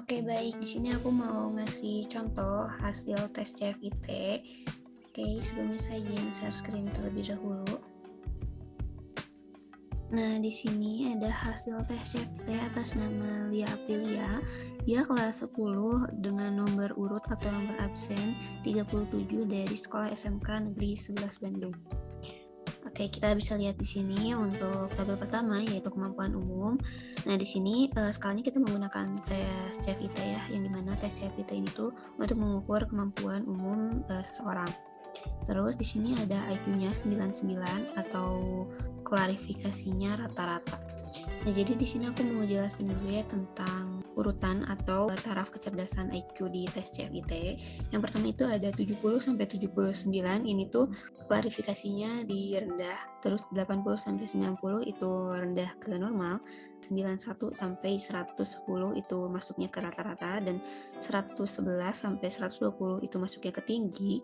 Oke, baik. Di sini aku mau ngasih contoh hasil tes CFIT. Oke, sebelumnya saya izin share screen terlebih dahulu. Nah, di sini ada hasil tes CFIT atas nama Lia Aprilia. Dia kelas 10 dengan nomor urut atau nomor absen 37 dari Sekolah SMK Negeri 11 Bandung. Oke, kita bisa lihat di sini untuk tabel pertama yaitu kemampuan umum. Nah, di sini skalanya kita menggunakan tes CFIT ya, yang dimana tes CFIT ini tuh untuk mengukur kemampuan umum seseorang. Terus di sini ada IQ-nya 99 atau klarifikasinya rata-rata. Nah, jadi di sini aku mau jelasin dulu ya tentang urutan atau taraf kecerdasan IQ di tes CFIT. Yang pertama itu ada 70 sampai 79, ini tuh klarifikasinya di rendah. Terus 80 sampai 90 itu rendah ke normal. 91 sampai 110 itu masuknya ke rata-rata, dan 111 sampai 120 itu masuknya ke tinggi.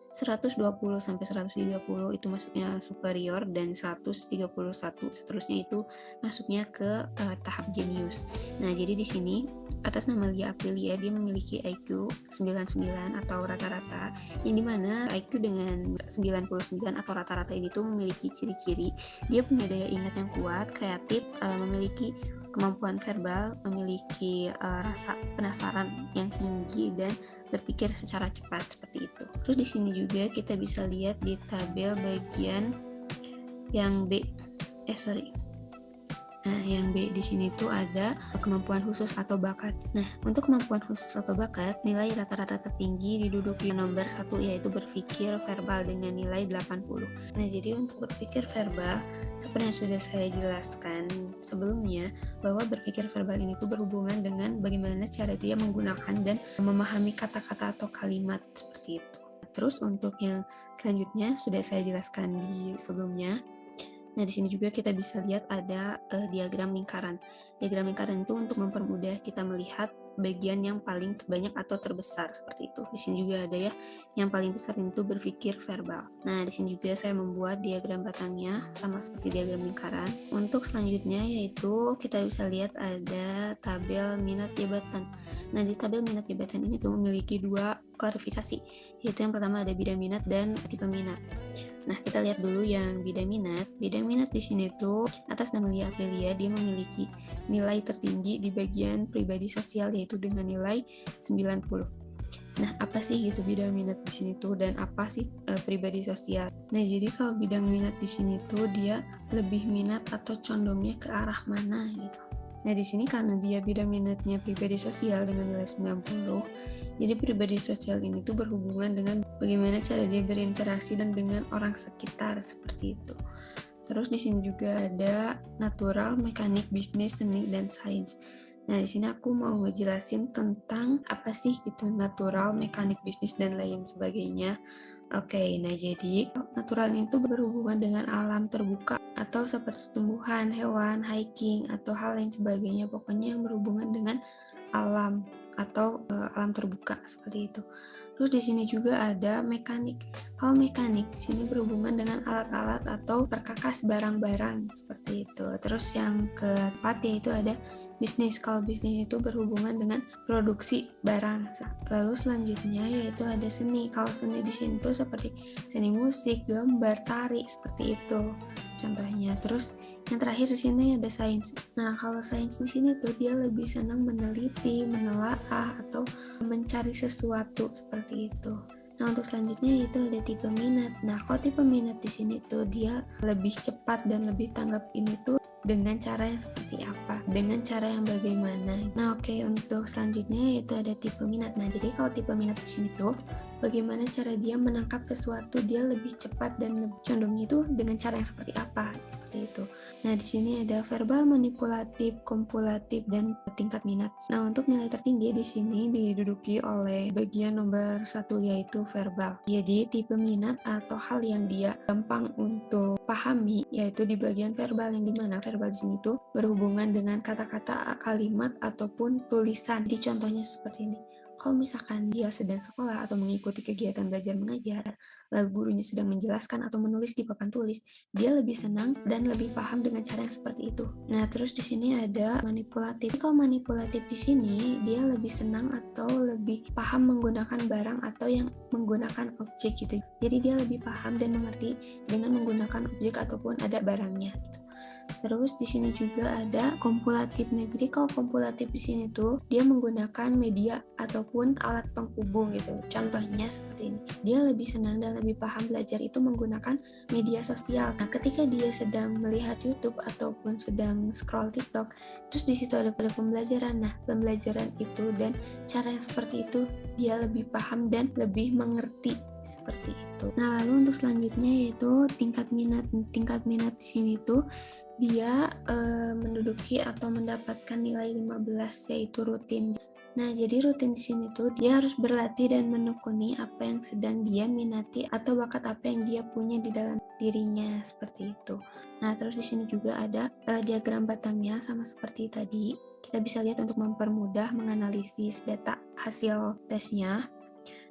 120 sampai 130 itu masuknya superior, dan 131 seterusnya itu masuknya ke tahap jenius. Nah, jadi di sini atas nama Lia Aprilia dia memiliki IQ 99 atau rata-rata, yang dimana IQ dengan 99 atau rata-rata ini tuh memiliki ciri-ciri dia punya daya ingat yang kuat, kreatif, memiliki kemampuan verbal, memiliki rasa penasaran yang tinggi, dan berpikir secara cepat seperti itu. Terus di sini juga kita bisa lihat di tabel bagian yang B. Nah, yang B di sini tuh ada kemampuan khusus atau bakat. Nah, untuk kemampuan khusus atau bakat, nilai rata-rata tertinggi diduduki nomor 1 yaitu berpikir verbal dengan nilai 80. Nah, jadi untuk berpikir verbal, seperti yang sudah saya jelaskan sebelumnya, bahwa berpikir verbal ini tuh berhubungan dengan bagaimana cara dia menggunakan dan memahami kata-kata atau kalimat seperti itu. Terus untuk yang selanjutnya sudah saya jelaskan di sebelumnya. Nah, di sini juga kita bisa lihat ada diagram lingkaran. Diagram lingkaran itu untuk mempermudah kita melihat bagian yang paling terbanyak atau terbesar seperti itu. Di sini juga ada ya, yang paling besar itu berpikir verbal. Nah, di sini juga saya membuat diagram batangnya sama seperti diagram lingkaran. Untuk selanjutnya yaitu kita bisa lihat ada tabel minat jabatan. Nah, di tabel minat jabatan ini tuh memiliki dua klarifikasi, yaitu yang pertama ada bidang minat dan tipe minat. Nah, kita lihat dulu yang bidang minat. Bidang minat di sini tuh atas nama Lia Aprilia dia memiliki nilai tertinggi di bagian pribadi sosial yaitu dengan nilai 90. Nah, apa sih gitu bidang minat di sini tuh, dan apa sih pribadi sosial? Nah, jadi kalau bidang minat di sini tuh dia lebih minat atau condongnya ke arah mana gitu. Nah, di sini karena dia bidang minatnya pribadi sosial dengan nilai 90, jadi pribadi sosial ini tuh berhubungan dengan bagaimana cara dia berinteraksi dan dengan orang sekitar seperti itu. Terus di sini juga ada natural, mekanik, bisnis, seni, dan sains. Nah, di sini aku mau ngejelasin tentang apa sih gitu natural, mekanik, bisnis, dan lain sebagainya. Oke, nah jadi natural itu berhubungan dengan alam terbuka atau seperti tumbuhan, hewan, hiking, atau hal lain sebagainya. Pokoknya yang berhubungan dengan alam atau alam terbuka seperti itu. Terus di sini juga ada mekanik. Kalau mekanik di sini berhubungan dengan alat-alat atau perkakas barang-barang seperti itu. Terus yang keempat yaitu ada bisnis. Kalau bisnis itu berhubungan dengan produksi barang. Lalu selanjutnya yaitu ada seni. Kalau seni di sini tuh seperti seni musik, gambar, tari seperti itu contohnya. Terus yang terakhir di sini ada sains. Nah, kalau sains di sini tuh dia lebih senang meneliti, menelaah, atau mencari sesuatu seperti itu. Nah, untuk selanjutnya itu ada tipe minat. Nah, kalau tipe minat di sini tuh dia lebih cepat dan lebih tanggap ini tuh dengan cara yang seperti apa, dengan cara yang bagaimana. Nah, oke, untuk selanjutnya itu ada tipe minat. Nah, jadi kalau tipe minat di sini tuh bagaimana cara dia menangkap sesuatu, dia lebih cepat dan lebih condongnya itu dengan cara yang seperti apa, seperti itu. Nah, di sini ada verbal, manipulatif, kompulatif, dan tingkat minat. Nah, untuk nilai tertinggi di sini diduduki oleh bagian nomor 1 yaitu verbal. Jadi, tipe minat atau hal yang dia gampang untuk pahami yaitu di bagian verbal, yang dimana verbal di sini tuh berhubungan dengan kata-kata, kalimat, ataupun tulisan. Di contohnya seperti ini. Kalau misalkan dia sedang sekolah atau mengikuti kegiatan belajar mengajar, lalu gurunya sedang menjelaskan atau menulis di papan tulis, dia lebih senang dan lebih paham dengan cara yang seperti itu. Nah, terus di sini ada manipulatif. Kalau manipulatif di sini, dia lebih senang atau lebih paham menggunakan barang atau yang menggunakan objek gitu. Jadi dia lebih paham dan mengerti dengan menggunakan objek ataupun ada barangnya gitu. Terus di sini juga ada kompulatif. Nah, jadi kalau kompulatif di sini tuh dia menggunakan media ataupun alat penghubung gitu. Contohnya seperti ini. Dia lebih senang dan lebih paham belajar itu menggunakan media sosial. Nah, ketika dia sedang melihat YouTube ataupun sedang scroll TikTok, terus di situ ada pembelajaran. Nah, pembelajaran itu dan cara yang seperti itu dia lebih paham dan lebih mengerti seperti itu. Nah, lalu untuk selanjutnya yaitu tingkat minat. Tingkat minat di sini tuh dia menduduki atau mendapatkan nilai 15 yaitu rutin. Nah, jadi rutin di sini tuh dia harus berlatih dan menekuni apa yang sedang dia minati atau bakat apa yang dia punya di dalam dirinya seperti itu. Nah, terus di sini juga ada diagram batangnya sama seperti tadi. Kita bisa lihat untuk mempermudah menganalisis data hasil tesnya.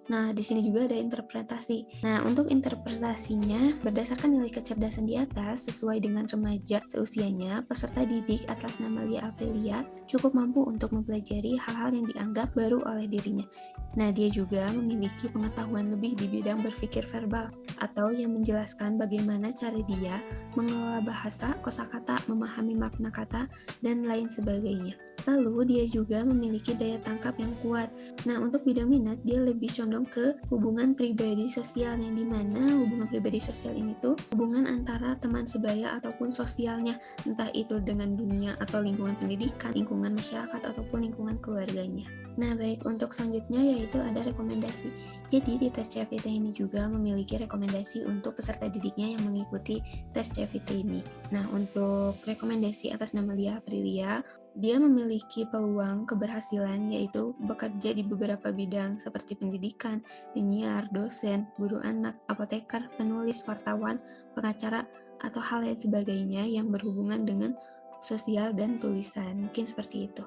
Nah, di sini juga ada interpretasi. Nah, untuk interpretasinya, berdasarkan nilai kecerdasan di atas, sesuai dengan remaja seusianya, peserta didik atas nama Lia Aprilia cukup mampu untuk mempelajari hal-hal yang dianggap baru oleh dirinya. Nah, dia juga memiliki pengetahuan lebih di bidang berpikir verbal, atau yang menjelaskan bagaimana cara dia mengelola bahasa, kosakata, memahami makna kata, dan lain sebagainya. Lalu, dia juga memiliki daya tangkap yang kuat. Nah, untuk bidang minat, dia lebih condong ke hubungan pribadi sosial, yang dimana hubungan pribadi sosial ini tuh hubungan antara teman sebaya ataupun sosialnya, entah itu dengan dunia atau lingkungan pendidikan, lingkungan masyarakat, ataupun lingkungan keluarganya. Nah, baik, untuk selanjutnya yaitu ada rekomendasi. Jadi, di tes CVT ini juga memiliki rekomendasi untuk peserta didiknya yang mengikuti tes CVT ini. Nah, untuk rekomendasi atas nama Lia Aprilia, dia memiliki peluang keberhasilan yaitu bekerja di beberapa bidang seperti pendidikan, penyiar, dosen, guru anak, apoteker, penulis, wartawan, pengacara, atau hal lain sebagainya yang berhubungan dengan sosial dan tulisan. Mungkin seperti itu.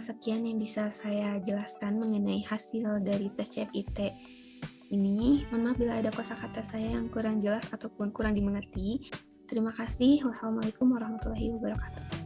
Sekian yang bisa saya jelaskan mengenai hasil dari tes CFIT ini. Mohon maaf bila ada kosakata saya yang kurang jelas ataupun kurang dimengerti. Terima kasih. Wassalamualaikum warahmatullahi wabarakatuh.